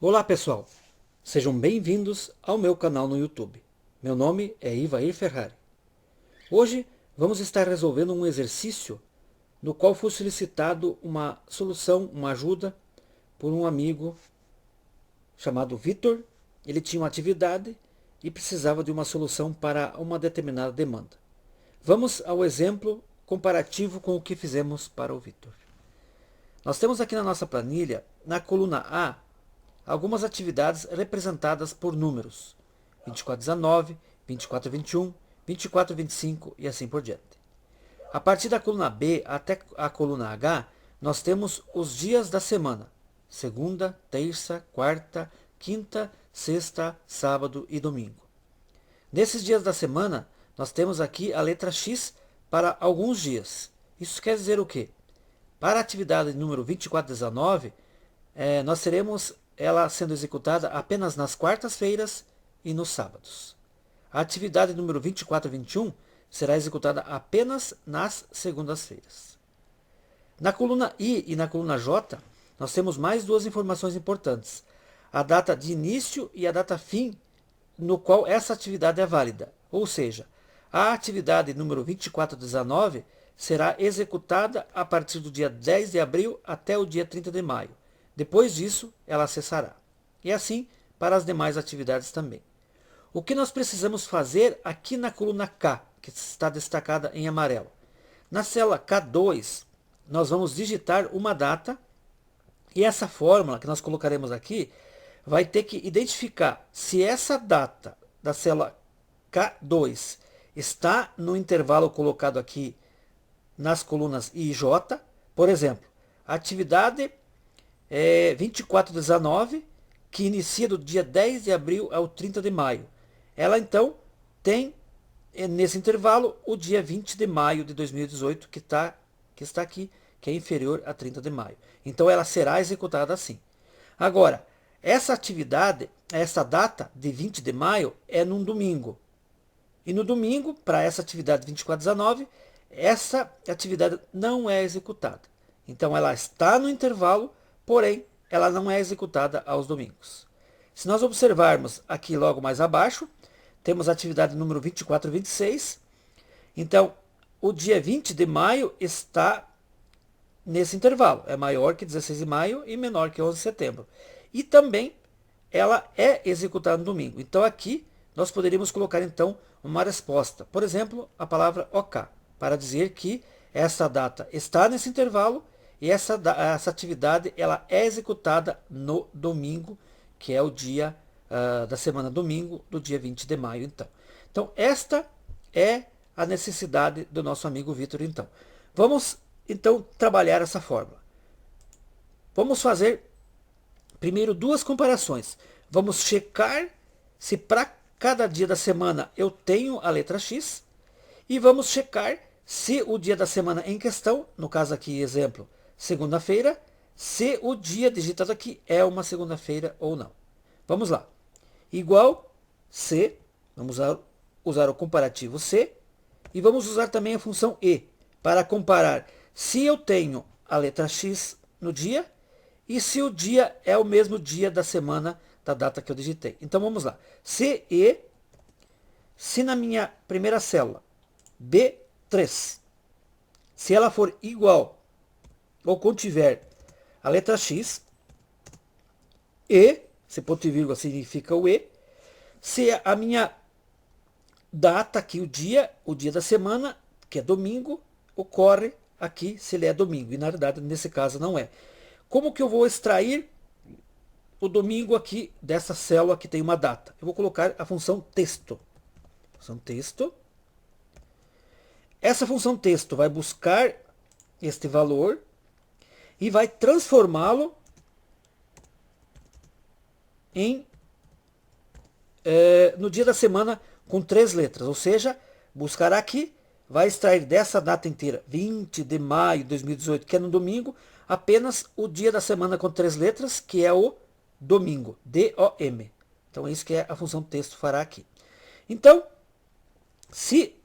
Olá pessoal, sejam bem-vindos ao meu canal no YouTube. Meu nome é Ivair Ferrari. Hoje vamos estar resolvendo um exercício no qual foi solicitado uma solução, uma ajuda por um amigo chamado Vitor. Ele tinha uma atividade e precisava de uma solução para uma determinada demanda. Vamos ao exemplo comparativo com o que fizemos para o Vitor. Nós temos aqui na nossa planilha, na coluna A, algumas atividades representadas por números: 24/19, 24/21, 24/25 e assim por diante. A partir da coluna B até a coluna H, nós temos os dias da semana: segunda, terça, quarta, quinta, sexta, sábado e domingo. Nesses dias da semana, nós temos aqui a letra X para alguns dias. Isso quer dizer o quê? Para a atividade número 24/19, nós teremos ela sendo executada apenas nas quartas-feiras e nos sábados. A atividade número 24/21 será executada apenas nas segundas-feiras. Na coluna I e na coluna J, nós temos mais duas informações importantes: a data de início e a data fim no qual essa atividade é válida. Ou seja, a atividade número 24/19 será executada a partir do dia 10 de abril até o dia 30 de maio. Depois disso, ela cessará. E assim para as demais atividades também. O que nós precisamos fazer aqui na coluna K, que está destacada em amarelo? Na célula K2, nós vamos digitar uma data e essa fórmula que nós colocaremos aqui vai ter que identificar se essa data da célula K2 está no intervalo colocado aqui nas colunas I e J. Por exemplo, a atividade 24/19, que inicia do dia 10 de abril ao 30 de maio. Ela então tem nesse intervalo o dia 20 de maio de 2018, que está aqui, que é inferior a 30 de maio. Então ela será executada assim. Agora, essa atividade, essa data de 20 de maio é num domingo. E no domingo, para essa atividade 24/19, essa atividade não é executada. Então ela está no intervalo, porém ela não é executada aos domingos. Se nós observarmos aqui logo mais abaixo, temos a atividade número 24/26. Então, o dia 20 de maio está nesse intervalo. É maior que 16 de maio e menor que 11 de setembro. E também ela é executada no domingo. Então aqui nós poderíamos colocar então uma resposta. Por exemplo, a palavra OK, para dizer que essa data está nesse intervalo e essa atividade ela é executada no domingo, que é o dia da semana domingo, do dia 20 de maio. Então esta é a necessidade do nosso amigo Vitor. Então, vamos então trabalhar essa fórmula. Vamos fazer primeiro duas comparações. Vamos checar se para cada dia da semana eu tenho a letra X e vamos checar se o dia da semana em questão, no caso aqui exemplo, segunda-feira, se o dia digitado aqui é uma segunda-feira ou não. Vamos lá. Igual C, vamos usar o comparativo C e vamos usar também a função E para comparar se eu tenho a letra X no dia e se o dia é o mesmo dia da semana da data que eu digitei. Então vamos lá. Se E, se na minha primeira célula B3, se ela for igual ou contiver a letra X, E, se ponto e vírgula significa o E, se a minha data aqui, o dia da semana, que é domingo, ocorre aqui se ele é domingo. E na verdade, nesse caso, não é. Como que eu vou extrair o domingo aqui dessa célula que tem uma data? Eu vou colocar a função texto. Função texto. Essa função texto vai buscar este valor e vai transformá-lo em no dia da semana com 3 letras. Ou seja, buscará aqui, vai extrair dessa data inteira, 20 de maio de 2018, que é no domingo, apenas o dia da semana com 3 letras, que é o domingo, D-O-M. Então é isso que a função texto fará aqui. Então, se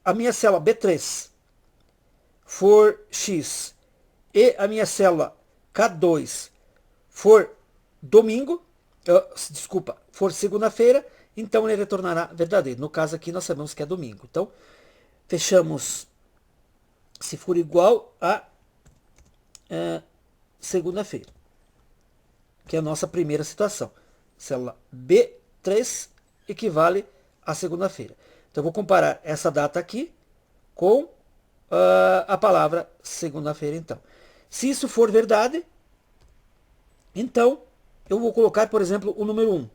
a minha célula B3 for X e a minha célula K2 for domingo, desculpa, for segunda-feira, então ele retornará verdadeiro. No caso aqui nós sabemos que é domingo. Então, fechamos se for igual a segunda-feira, que é a nossa primeira situação. Célula B3 equivale a segunda-feira. Então, eu vou comparar essa data aqui com a palavra segunda-feira, então. Se isso for verdade, então eu vou colocar, por exemplo, o número 1.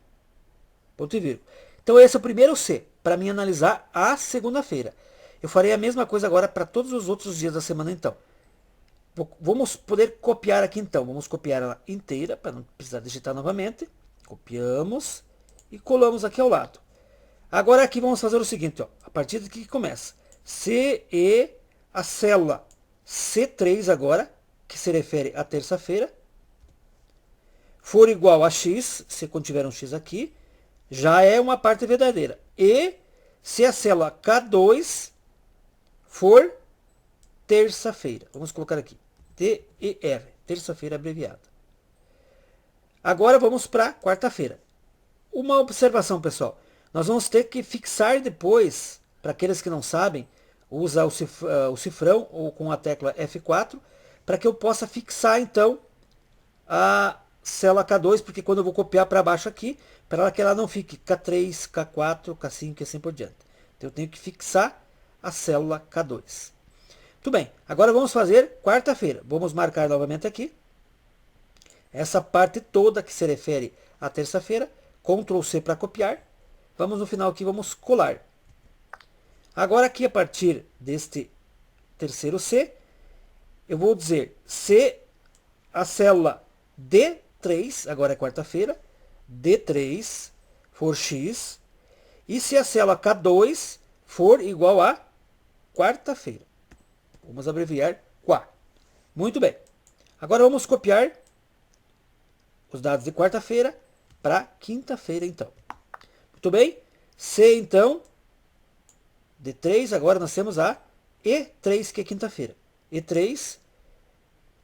Ponto e vírgula. Então, esse é o primeiro C, para mim analisar a segunda-feira. Eu farei a mesma coisa agora para todos os outros dias da semana, então. Vamos poder copiar aqui, então. Vamos copiar ela inteira, para não precisar digitar novamente. Copiamos e colamos aqui ao lado. Agora aqui vamos fazer o seguinte, ó. A partir daqui que começa. CE, a célula C3 agora, que se refere à terça-feira, for igual a x, se contiver um x aqui, já é uma parte verdadeira. E se a célula K2 for terça-feira, vamos colocar aqui, TER, terça-feira abreviada. Agora vamos para quarta-feira. Uma observação, pessoal. Nós vamos ter que fixar depois, para aqueles que não sabem, usa o cifrão ou com a tecla F4, para que eu possa fixar então a célula K2, porque quando eu vou copiar para baixo aqui, para que ela não fique K3, K4, K5 e assim por diante. Então eu tenho que fixar a célula K2. Muito bem, agora vamos fazer quarta-feira. Vamos marcar novamente aqui essa parte toda que se refere à terça-feira. Ctrl C para copiar. Vamos no final aqui, vamos colar. Agora aqui a partir deste terceiro C, eu vou dizer se a célula D3, agora é quarta-feira, D3 for X, e se a célula K2 for igual a quarta-feira. Vamos abreviar QA. Muito bem. Agora vamos copiar os dados de quarta-feira para quinta-feira, então. Muito bem. C, então, D3, agora nós temos a E3, que é quinta-feira. E3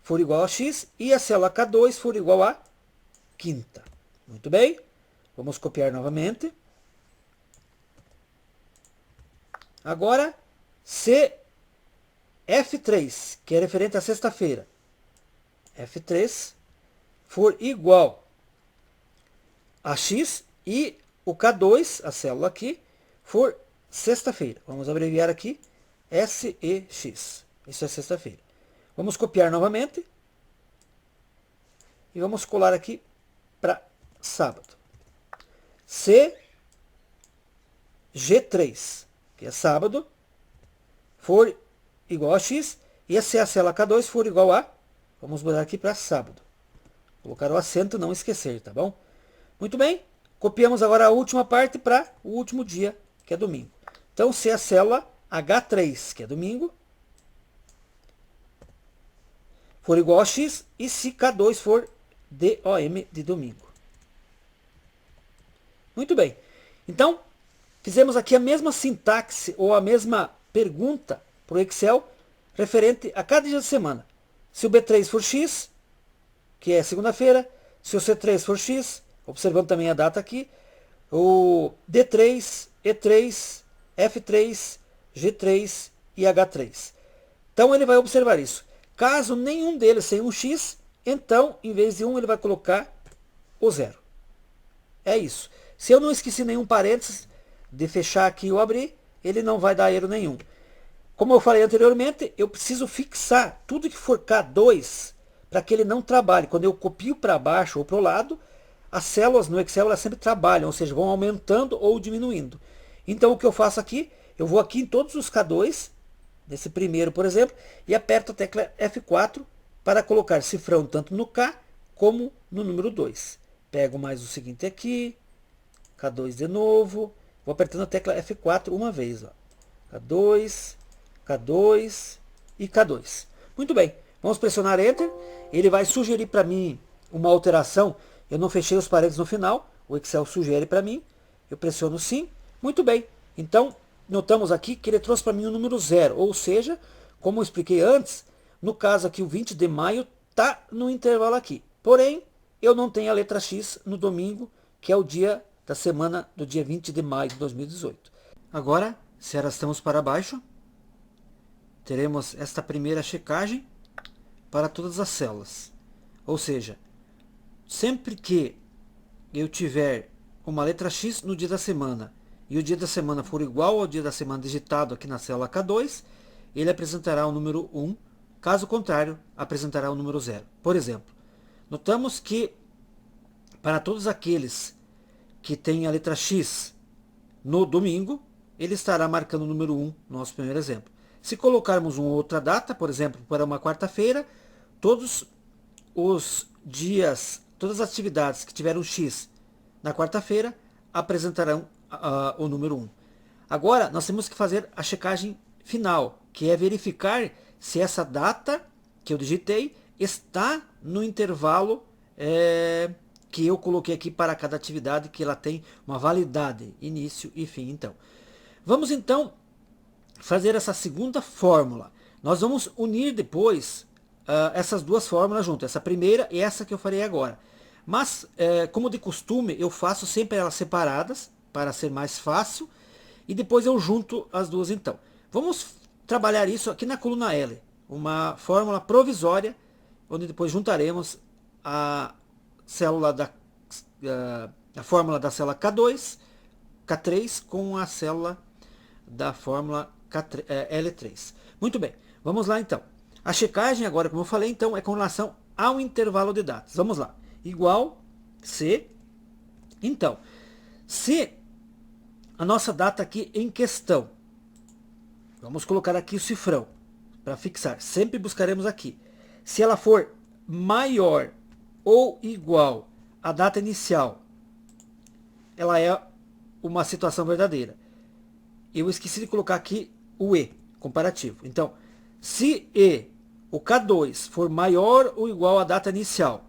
for igual a X e a célula K2 for igual a quinta. Muito bem. Vamos copiar novamente. Agora, C F3, que é referente à sexta-feira. F3 for igual a X e o K2, a célula aqui, for sexta-feira. Vamos abreviar aqui SEX. Isso é sexta-feira. Vamos copiar novamente. E vamos colar aqui para sábado. C G3, que é sábado, for igual a X. E se a célula K2 for igual a, vamos mudar aqui para sábado. Colocar o acento, não esquecer, tá bom? Muito bem. Copiamos agora a última parte para o último dia, que é domingo. Então, se a célula H3, que é domingo, for igual a X, e se K2 for DOM de domingo. Muito bem. Então, fizemos aqui a mesma sintaxe ou a mesma pergunta para o Excel referente a cada dia da semana. Se o B3 for X, que é segunda-feira, se o C3 for X, observando também a data aqui, o D3, E3, F3, G3 e H3. Então ele vai observar isso. Caso nenhum deles tenha um X, então em vez de 1 ele vai colocar o 0. É isso. Se eu não esqueci nenhum parênteses de fechar aqui ou abrir, ele não vai dar erro nenhum. Como eu falei anteriormente, eu preciso fixar tudo que for K2 para que ele não trabalhe. Quando eu copio para baixo ou para o lado, as células no Excel elas sempre trabalham, ou seja, vão aumentando ou diminuindo. Então o que eu faço aqui, eu vou aqui em todos os K2, nesse primeiro, por exemplo, e aperto a tecla F4 para colocar cifrão tanto no K como no número 2. Pego mais o seguinte aqui, K2 de novo, vou apertando a tecla F4 uma vez. Ó. K2, K2 e K2. Muito bem, vamos pressionar Enter. Ele vai sugerir para mim uma alteração. Eu não fechei os parênteses no final, o Excel sugere para mim. Eu pressiono sim. Muito bem, então notamos aqui que ele trouxe para mim o número 0, ou seja, como eu expliquei antes, no caso aqui o 20 de maio está no intervalo aqui. Porém, eu não tenho a letra X no domingo, que é o dia da semana do dia 20 de maio de 2018. Agora, se arrastamos para baixo, teremos esta primeira checagem para todas as células. Ou seja, sempre que eu tiver uma letra X no dia da semana e o dia da semana for igual ao dia da semana digitado aqui na célula K2, ele apresentará o número 1, caso contrário, apresentará o número 0. Por exemplo, notamos que para todos aqueles que têm a letra X no domingo, ele estará marcando o número 1 no nosso primeiro exemplo. Se colocarmos uma outra data, por exemplo, para uma quarta-feira, todos os dias, todas as atividades que tiveram X na quarta-feira apresentarão o número 1. Agora, nós temos que fazer a checagem final, que é verificar se essa data que eu digitei está no intervalo que eu coloquei aqui para cada atividade, que ela tem uma validade, início e fim. Então, vamos então fazer essa segunda fórmula. Nós vamos unir depois essas duas fórmulas juntas, essa primeira e essa que eu farei agora. Mas, como de costume, eu faço sempre elas separadas, para ser mais fácil, e depois eu junto as duas então. Vamos trabalhar isso aqui na coluna L, uma fórmula provisória, onde depois juntaremos a célula a fórmula da célula K2, K3 com a célula da fórmula L3. Muito bem, vamos lá então. A checagem agora, como eu falei, então, é com relação ao intervalo de datas. Vamos lá. Igual se, então, se a nossa data aqui em questão, vamos colocar aqui o cifrão para fixar, sempre buscaremos aqui. Se ela for maior ou igual à data inicial, ela é uma situação verdadeira. Eu esqueci de colocar aqui o E, comparativo. Então, se o K2 for maior ou igual à data inicial,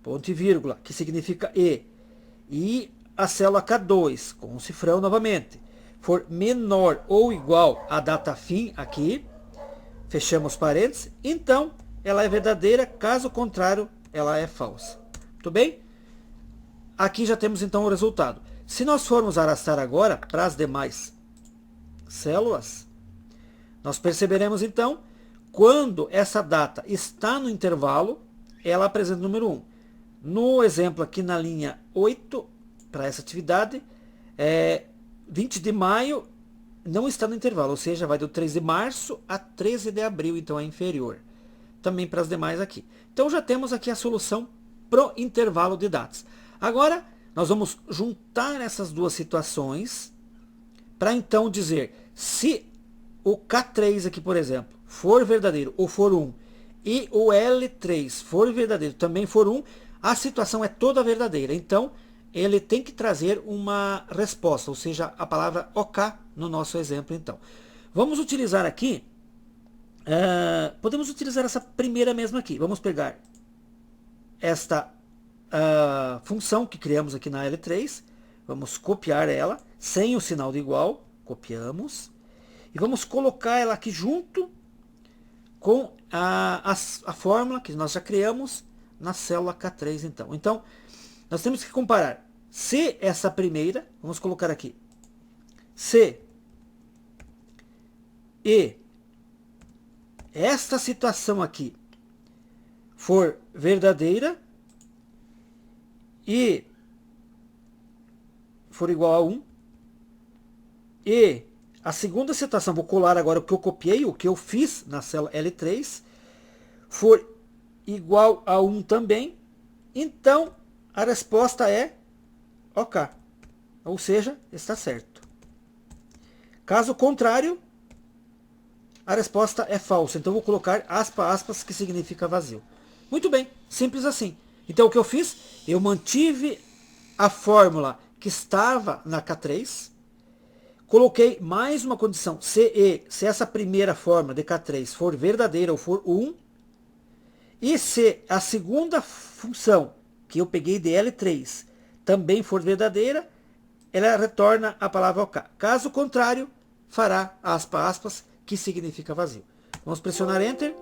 ponto e vírgula, que significa e a célula K2, com o cifrão novamente, for menor ou igual à data fim aqui, fechamos parênteses, então ela é verdadeira, caso contrário, ela é falsa. Muito bem? Aqui já temos então o resultado. Se nós formos arrastar agora para as demais células, nós perceberemos então, quando essa data está no intervalo, ela apresenta o número 1. No exemplo aqui na linha 8, para essa atividade, 20 de maio não está no intervalo, ou seja, vai do 3 de março a 13 de abril, então é inferior. Também para as demais aqui. Então já temos aqui a solução pro intervalo de datas. Agora, nós vamos juntar essas duas situações para então dizer se o K3 aqui, por exemplo, for verdadeiro ou for 1, e o L3 for verdadeiro também for 1, a situação é toda verdadeira. Então, ele tem que trazer uma resposta, ou seja, a palavra OK no nosso exemplo. Então, vamos utilizar aqui, podemos utilizar essa primeira mesma aqui. Vamos pegar esta função que criamos aqui na L3, vamos copiar ela, sem o sinal de igual, copiamos, e vamos colocar ela aqui junto com a fórmula que nós já criamos na célula K3 então. Então, nós temos que comparar se essa primeira, vamos colocar aqui, se esta situação aqui for verdadeira e for igual a 1, e a segunda situação, vou colar agora o que eu copiei, o que eu fiz na célula L3, for igual a 1 também, então a resposta é OK. Ou seja, está certo. Caso contrário, a resposta é falsa. Então vou colocar aspas, que significa vazio. Muito bem, simples assim. Então o que eu fiz? Eu mantive a fórmula que estava na K3, coloquei mais uma condição, se essa primeira fórmula de K3 for verdadeira ou for 1, e se a segunda função que eu peguei de L3 também for verdadeira, ela retorna a palavra OK. Caso contrário, fará aspas, que significa vazio. Vamos pressionar Enter.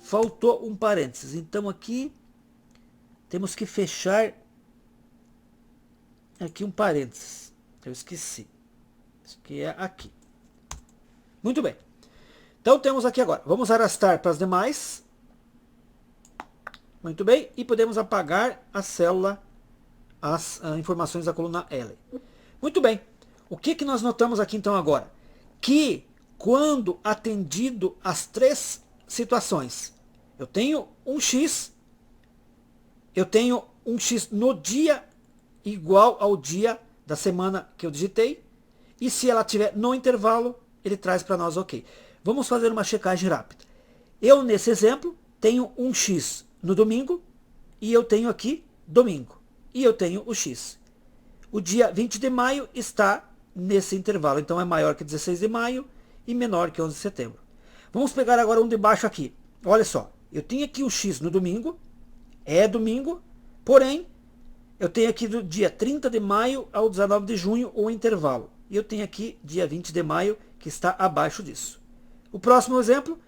Faltou um parênteses. Então aqui temos que fechar aqui um parênteses. Eu esqueci. Isso aqui é aqui. Muito bem. Então temos aqui agora. Vamos arrastar para as demais. Muito bem. E podemos apagar a célula, as informações da coluna L. Muito bem. O que nós notamos aqui então agora? Que quando atendido as três situações, eu tenho um X no dia igual ao dia da semana que eu digitei, e se ela tiver no intervalo, ele traz para nós ok. Vamos fazer uma checagem rápida. Eu, nesse exemplo, tenho um X no domingo, e eu tenho aqui domingo, e eu tenho o X. O dia 20 de maio está nesse intervalo, então é maior que 16 de maio e menor que 11 de setembro. Vamos pegar agora um de baixo aqui. Olha só, eu tenho aqui o X no domingo, é domingo, porém, eu tenho aqui do dia 30 de maio ao 19 de junho o intervalo. E eu tenho aqui dia 20 de maio, que está abaixo disso. O próximo exemplo,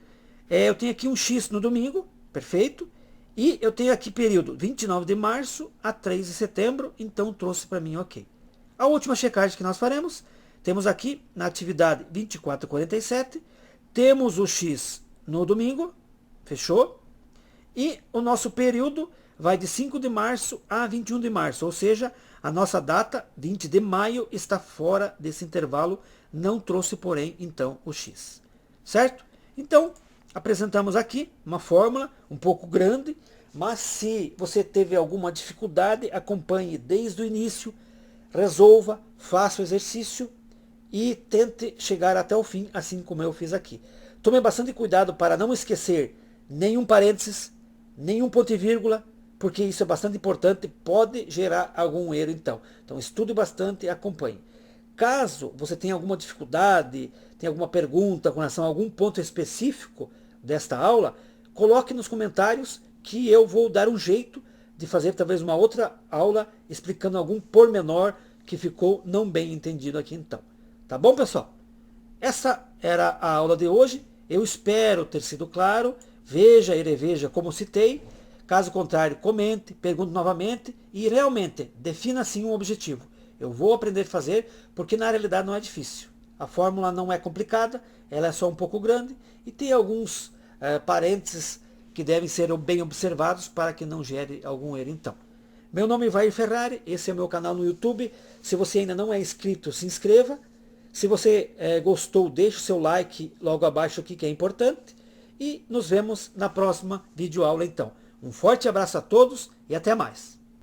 eu tenho aqui um X no domingo, perfeito. E eu tenho aqui período 29 de março a 3 de setembro, então trouxe para mim ok. A última checagem que nós faremos, temos aqui na atividade 2447, temos o X no domingo, fechou? E o nosso período vai de 5 de março a 21 de março, ou seja, a nossa data, 20 de maio, está fora desse intervalo, não trouxe, porém, então, o X. Certo? Então, apresentamos aqui uma fórmula um pouco grande, mas se você teve alguma dificuldade, acompanhe desde o início, resolva, faça o exercício e tente chegar até o fim, assim como eu fiz aqui. Tome bastante cuidado para não esquecer nenhum parênteses, nenhum ponto e vírgula, porque isso é bastante importante, pode gerar algum erro então. Então estude bastante e acompanhe. Caso você tenha alguma dificuldade, tenha alguma pergunta com relação a algum ponto específico desta aula, coloque nos comentários que eu vou dar um jeito de fazer talvez uma outra aula explicando algum pormenor que ficou não bem entendido aqui então. Tá bom, pessoal? Essa era a aula de hoje. Eu espero ter sido claro. Veja e reveja como citei. Caso contrário, comente, pergunte novamente e realmente defina assim um objetivo. Eu vou aprender a fazer porque na realidade não é difícil. A fórmula não é complicada, ela é só um pouco grande e tem alguns parênteses que devem ser bem observados para que não gere algum erro então. Meu nome é Ivair Ferrari, esse é o meu canal no YouTube. Se você ainda não é inscrito, se inscreva. Se você gostou, deixe o seu like logo abaixo aqui que é importante. E nos vemos na próxima videoaula então. Um forte abraço a todos e até mais.